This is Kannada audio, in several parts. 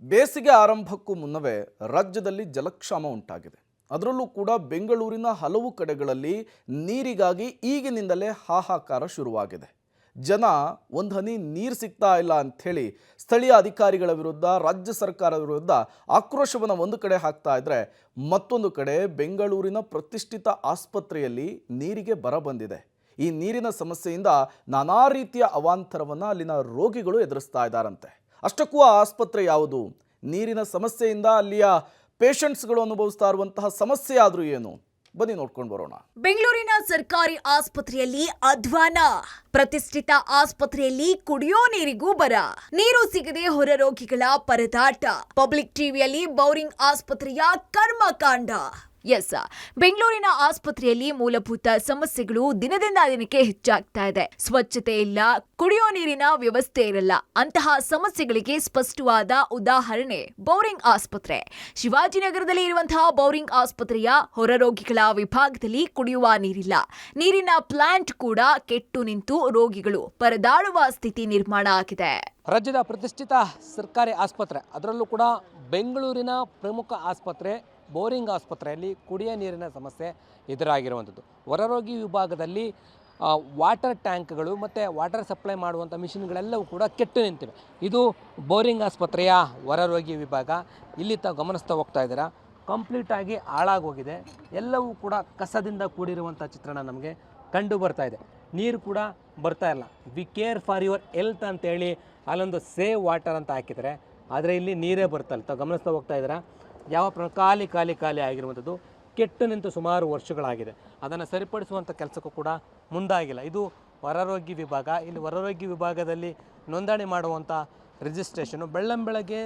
ಬೇಸಿಗೆ ಆರಂಭಕ್ಕೂ ಮುನ್ನವೇ ರಾಜ್ಯದಲ್ಲಿ ಜಲಕ್ಷಾಮ ಉಂಟಾಗಿದೆ. ಅದರಲ್ಲೂ ಕೂಡ ಬೆಂಗಳೂರಿನ ಹಲವು ಕಡೆಗಳಲ್ಲಿ ನೀರಿಗಾಗಿ ಈಗಿನಿಂದಲೇ ಹಾಹಾಕಾರ ಶುರುವಾಗಿದೆ. ಜನ ಒಂದು ಹನಿ ನೀರು ಸಿಗ್ತಾ ಇಲ್ಲ ಅಂಥೇಳಿ ಸ್ಥಳೀಯ ಅಧಿಕಾರಿಗಳ ವಿರುದ್ಧ, ರಾಜ್ಯ ಸರ್ಕಾರದ ವಿರುದ್ಧ ಆಕ್ರೋಶವನ್ನು ಒಂದು ಕಡೆ ಹಾಕ್ತಾ ಇದ್ರೆ, ಮತ್ತೊಂದು ಕಡೆ ಬೆಂಗಳೂರಿನ ಪ್ರತಿಷ್ಠಿತ ಆಸ್ಪತ್ರೆಯಲ್ಲಿ ನೀರಿಗೆ ಬರ ಬಂದಿದೆ. ಈ ನೀರಿನ ಸಮಸ್ಯೆಯಿಂದ ನಾನಾ ರೀತಿಯ ಅವಾಂತರವನ್ನು ಅಲ್ಲಿನ ರೋಗಿಗಳು ಎದುರಿಸ್ತಾ ಇದ್ದಾರಂತೆ. ಅಷ್ಟಕ್ಕೂ ಆ ಆಸ್ಪತ್ರೆ ಯಾವುದು? ನೀರಿನ ಸಮಸ್ಯೆಯಿಂದ ಅಲ್ಲಿಯ ಪೇಷಂಟ್ಸ್ಗಳು ಅನುಭವಿಸ್ತಾ ಇರುವಂತಹ ಸಮಸ್ಯೆ ಆದರೂ ಏನು? ಬನ್ನಿ ನೋಡ್ಕೊಂಡು ಬರೋಣ. ಬೆಂಗಳೂರಿನ ಸರ್ಕಾರಿ ಆಸ್ಪತ್ರೆಯಲ್ಲಿ ಅಧ್ವಾನ. ಪ್ರತಿಷ್ಠಿತ ಆಸ್ಪತ್ರೆಯಲ್ಲಿ ಕುಡಿಯೋ ನೀರಿಗೂ ಬರ. ನೀರು ಸಿಗದೆ ಹೊರ ರೋಗಿಗಳ ಪರದಾಟ. ಪಬ್ಲಿಕ್ ಟಿವಿಯಲ್ಲಿ ಬೌರಿಂಗ್ ಆಸ್ಪತ್ರೆಯ ಕರ್ಮಕಾಂಡ. ಎಸ್, ಬೆಂಗಳೂರಿನ ಆಸ್ಪತ್ರೆಯಲ್ಲಿ ಮೂಲಭೂತ ಸಮಸ್ಯೆಗಳು ದಿನದಿಂದ ದಿನಕ್ಕೆ ಹೆಚ್ಚಾಗ್ತಾ ಇದೆ. ಸ್ವಚ್ಛತೆ ಇಲ್ಲ, ಕುಡಿಯೋ ನೀರಿನ ವ್ಯವಸ್ಥೆ ಇರಲ್ಲ. ಅಂತಹ ಸಮಸ್ಯೆಗಳಿಗೆ ಸ್ಪಷ್ಟವಾದ ಉದಾಹರಣೆ ಬೌರಿಂಗ್ ಆಸ್ಪತ್ರೆ. ಶಿವಾಜಿನಗರದಲ್ಲಿ ಇರುವಂತಹ ಬೌರಿಂಗ್ ಆಸ್ಪತ್ರೆಯ ಹೊರ ರೋಗಿಗಳ ವಿಭಾಗದಲ್ಲಿ ಕುಡಿಯುವ ನೀರಿಲ್ಲ. ನೀರಿನ ಪ್ಲಾಂಟ್ ಕೂಡ ಕೆಟ್ಟು ನಿಂತು ರೋಗಿಗಳು ಪರದಾಡುವ ಸ್ಥಿತಿ ನಿರ್ಮಾಣ ಆಗಿದೆ. ರಾಜ್ಯದ ಪ್ರತಿಷ್ಠಿತ ಸರ್ಕಾರಿ ಆಸ್ಪತ್ರೆ, ಅದರಲ್ಲೂ ಕೂಡ ಬೆಂಗಳೂರಿನ ಪ್ರಮುಖ ಆಸ್ಪತ್ರೆ ಬೋರಿಂಗ್ ಆಸ್ಪತ್ರೆಯಲ್ಲಿ ಕುಡಿಯ ನೀರಿನ ಸಮಸ್ಯೆ ಎದುರಾಗಿರುವಂಥದ್ದು. ಹೊರರೋಗಿ ವಿಭಾಗದಲ್ಲಿ ವಾಟರ್ ಟ್ಯಾಂಕ್ಗಳು ಮತ್ತು ವಾಟರ್ ಸಪ್ಲೈ ಮಾಡುವಂಥ ಮಿಷಿನ್ಗಳೆಲ್ಲವೂ ಕೂಡ ಕೆಟ್ಟು ನಿಂತಿವೆ. ಇದು ಬೋರಿಂಗ್ ಆಸ್ಪತ್ರೆಯ ಹೊರರೋಗಿ ವಿಭಾಗ. ಇಲ್ಲಿ ಗಮನಿಸ್ತಾ ಹೋಗ್ತಾ ಇದ್ದೀರಾ, ಕಂಪ್ಲೀಟಾಗಿ ಹಾಳಾಗೋಗಿದೆ. ಎಲ್ಲವೂ ಕೂಡ ಕಸದಿಂದ ಕೂಡಿರುವಂಥ ಚಿತ್ರಣ ನಮಗೆ ಕಂಡು ಬರ್ತಾ ಇದೆ. ನೀರು ಕೂಡ ಬರ್ತಾ ಇಲ್ಲ. We care for your health ಅಂತೇಳಿ ಅಲ್ಲೊಂದು ಸೇವ್ ವಾಟರ್ ಅಂತ ಹಾಕಿದ್ದಾರೆ, ಆದರೆ ಇಲ್ಲಿ ನೀರೇ ಬರ್ತಾ ಇಲ್ಲ. ಗಮನಿಸ್ತಾ ಹೋಗ್ತಾ ಇದ್ದೀರಾ, ಯಾವ ಖಾಲಿ ಆಗಿರುವಂಥದ್ದು, ಕೆಟ್ಟು ನಿಂತು ಸುಮಾರು ವರ್ಷಗಳಾಗಿದೆ. ಅದನ್ನು ಸರಿಪಡಿಸುವಂಥ ಕೆಲಸಕ್ಕೂ ಕೂಡ ಮುಂದಾಗಿಲ್ಲ. ಇದು ಹೊರರೋಗಿ ವಿಭಾಗ. ಇಲ್ಲಿ ಹೊರರೋಗಿ ವಿಭಾಗದಲ್ಲಿ ನೋಂದಣಿ ಮಾಡುವಂಥ ರಿಜಿಸ್ಟ್ರೇಷನು ಬೆಳ್ಳಂಬೆಳಗ್ಗೆ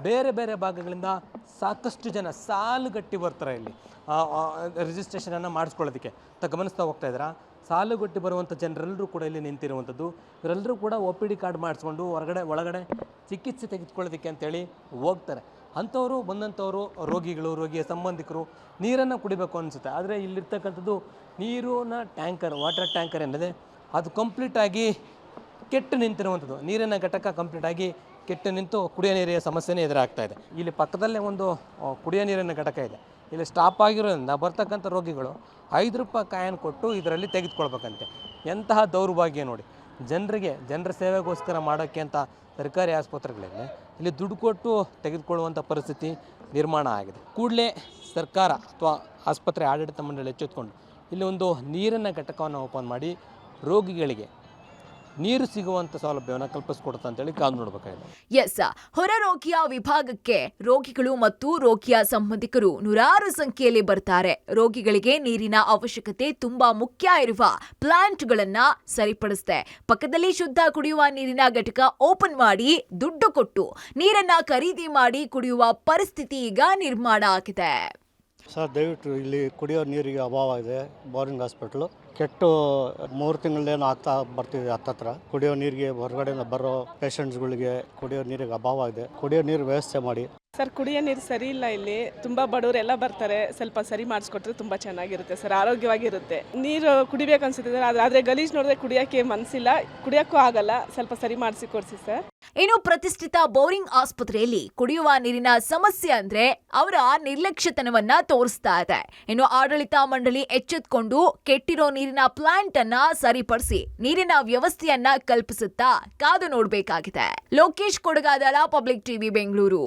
ಬೇರೆ ಬೇರೆ ಭಾಗಗಳಿಂದ ಸಾಕಷ್ಟು ಜನ ಸಾಲುಗಟ್ಟಿ ಬರ್ತಾರೆ ಇಲ್ಲಿ ರಿಜಿಸ್ಟ್ರೇಷನನ್ನು ಮಾಡಿಸ್ಕೊಳ್ಳೋದಕ್ಕೆ. ಗಮನಿಸ್ತಾ ಹೋಗ್ತಾ ಇದ್ದೀರಾ, ಸಾಲುಗಟ್ಟಿ ಬರುವಂಥ ಜನರೆಲ್ಲರೂ ಕೂಡ ಇಲ್ಲಿ ನಿಂತಿರುವಂಥದ್ದು. ಇವರೆಲ್ಲರೂ ಕೂಡ OPD ಕಾರ್ಡ್ ಮಾಡಿಸ್ಕೊಂಡು ಒಳಗಡೆ ಚಿಕಿತ್ಸೆ ತೆಗೆದುಕೊಳ್ಳೋದಕ್ಕೆ ಅಂತೇಳಿ ಹೋಗ್ತಾರೆ. ಅಂಥವರು ಬಂದಂಥವರು ರೋಗಿಗಳು, ರೋಗಿಯ ಸಂಬಂಧಿಕರು ನೀರನ್ನು ಕುಡಿಬೇಕು ಅನಿಸುತ್ತೆ. ಆದರೆ ಇಲ್ಲಿರ್ತಕ್ಕಂಥದ್ದು ನೀರಿನ ಟ್ಯಾಂಕರ್, ವಾಟರ್ ಟ್ಯಾಂಕರ್ ಏನಿದೆ ಅದು ಕಂಪ್ಲೀಟಾಗಿ ಕೆಟ್ಟು ನಿಂತಿರುವಂಥದ್ದು. ನೀರಿನ ಘಟಕ ಕಂಪ್ಲೀಟಾಗಿ ಕೆಟ್ಟು ನಿಂತು ಕುಡಿಯೋ ನೀರಿನ ಸಮಸ್ಯೆನೇ ಎದುರಾಗ್ತಾ ಇದೆ. ಇಲ್ಲಿ ಪಕ್ಕದಲ್ಲೇ ಒಂದು ಕುಡಿಯೋ ನೀರಿನ ಘಟಕ ಇದೆ. ಇಲ್ಲಿ ಸ್ಟಾಪ್ ಆಗಿರೋದ್ರಿಂದ ಬರ್ತಕ್ಕಂಥ ರೋಗಿಗಳು ₹5 ಕಾಯನ್ ಕೊಟ್ಟು ಇದರಲ್ಲಿ ತೆಗೆದುಕೊಳ್ಬೇಕಂತೆ. ಎಂತಹ ದೌರ್ಭಾಗ್ಯ ನೋಡಿ. ಜನರ ಸೇವೆಗೋಸ್ಕರ ಮಾಡೋಕ್ಕೆ ಅಂತ ಸರ್ಕಾರಿ ಆಸ್ಪತ್ರೆಗಳಿದೆ, ಇಲ್ಲಿ ದುಡ್ಡು ಕೊಟ್ಟು ತೆಗೆದುಕೊಳ್ಳುವಂಥ ಪರಿಸ್ಥಿತಿ ನಿರ್ಮಾಣ ಆಗಿದೆ. ಕೂಡಲೇ ಸರ್ಕಾರ ಅಥವಾ ಆಸ್ಪತ್ರೆ ಆಡಳಿತ ಮಂಡಳಿ ಎಚ್ಚೆತ್ತುಕೊಂಡು ಇಲ್ಲಿ ಒಂದು ನೀರಿನ ಘಟಕವನ್ನು ಓಪನ್ ಮಾಡಿ ರೋಗಿಗಳಿಗೆ ನೀರು ಸಿಗುವಂಥ ಸೌಲಭ್ಯವನ್ನು ಕಲ್ಪಿಸ್ಕೊಡುತ್ತೆ ಅಂತೇಳಿ ಕಾದು ನೋಡಬೇಕಾಗಿದೆ. ಎಸ್, ಹೊರ ರೋಗಿಯ ವಿಭಾಗಕ್ಕೆ ರೋಗಿಗಳು ಮತ್ತು ರೋಗಿಯ ಸಂಬಂಧಿಕರು ನೂರಾರು ಸಂಖ್ಯೆಯಲ್ಲಿ ಬರ್ತಾರೆ. ರೋಗಿಗಳಿಗೆ ನೀರಿನ ಅವಶ್ಯಕತೆ ತುಂಬಾ ಮುಖ್ಯ ಇರುವ ಪ್ಲಾಂಟ್ಗಳನ್ನ ಸರಿಪಡಿಸಿದೆ. ಪಕ್ಕದಲ್ಲಿ ಶುದ್ಧ ಕುಡಿಯುವ ನೀರಿನ ಘಟಕ ಓಪನ್ ಮಾಡಿ ದುಡ್ಡು ಕೊಟ್ಟು ನೀರನ್ನ ಖರೀದಿ ಮಾಡಿ ಕುಡಿಯುವ ಪರಿಸ್ಥಿತಿ ಈಗ ನಿರ್ಮಾಣ ಆಗಿದೆ. ಸರ್, ದಯವಿಟ್ಟು ಇಲ್ಲಿ ಕುಡಿಯೋ ನೀರಿಗೆ ಅಭಾವ ಇದೆ. ಬೋರಿಂಗ್ ಹಾಸ್ಪಿಟ್ಲು ಕೆಟ್ಟು 3 ತಿಂಗಳೇನು ಆಗ್ತಾ ಬರ್ತಿದೆ. ಹತ್ತತ್ರ ಕುಡಿಯೋ ನೀರಿಗೆ ಹೊರಗಡೆಯಿಂದ ಬರೋ ಪೇಷಂಟ್ಸ್ಗಳಿಗೆ ಕುಡಿಯೋ ನೀರಿಗೆ ಅಭಾವ ಇದೆ. ಕುಡಿಯೋ ನೀರು ವ್ಯವಸ್ಥೆ ಮಾಡಿ ಸರ್. ಕುಡಿಯೋ ನೀರು ಸರಿ ಇಲ್ಲ. ಇಲ್ಲಿ ತುಂಬ ಬಡವರೆಲ್ಲ ಬರ್ತಾರೆ. ಸ್ವಲ್ಪ ಸರಿ ಮಾಡಿಸ್ಕೊಟ್ರೆ ತುಂಬ ಚೆನ್ನಾಗಿರುತ್ತೆ ಸರ್, ಆರೋಗ್ಯವಾಗಿರುತ್ತೆ. ನೀರು ಕುಡಿಬೇಕು ಅನ್ಸುತ್ತೆ ಸರ್, ಆದರೆ ಗಲೀಜು ನೋಡಿದ್ರೆ ಕುಡಿಯೋಕ್ಕೆ ಮನಸ್ಸಿಲ್ಲ, ಕುಡಿಯೋಕ್ಕೂ ಆಗಲ್ಲ. ಸ್ವಲ್ಪ ಸರಿ ಮಾಡಿಸಿ ಕೊಡಿಸಿ ಸರ್. ಇನ್ನು ಪ್ರತಿಷ್ಠಿತ ಬೌರಿಂಗ್ ಆಸ್ಪತ್ರೆಯಲ್ಲಿ ಕುಡಿಯುವ ನೀರಿನ ಸಮಸ್ಯೆ ಅಂದ್ರೆ ಅವರ ನಿರ್ಲಕ್ಷ್ಯತನವನ್ನ ತೋರಿಸ್ತಾ ಇದೆ. ಇನ್ನು ಆಡಳಿತ ಮಂಡಳಿ ಎಚ್ಚೆತ್ತುಕೊಂಡು ಕೆಟ್ಟಿರೋ ನೀರಿನ ಪ್ಲಾಂಟ್ ಅನ್ನ ಸರಿಪಡಿಸಿ ನೀರಿನ ವ್ಯವಸ್ಥೆಯನ್ನ ಕಲ್ಪಿಸುತ್ತಾ ಕಾದು ನೋಡಬೇಕಾಗಿದೆ. Lokesh Kodagadala, public TV, Bengaluru.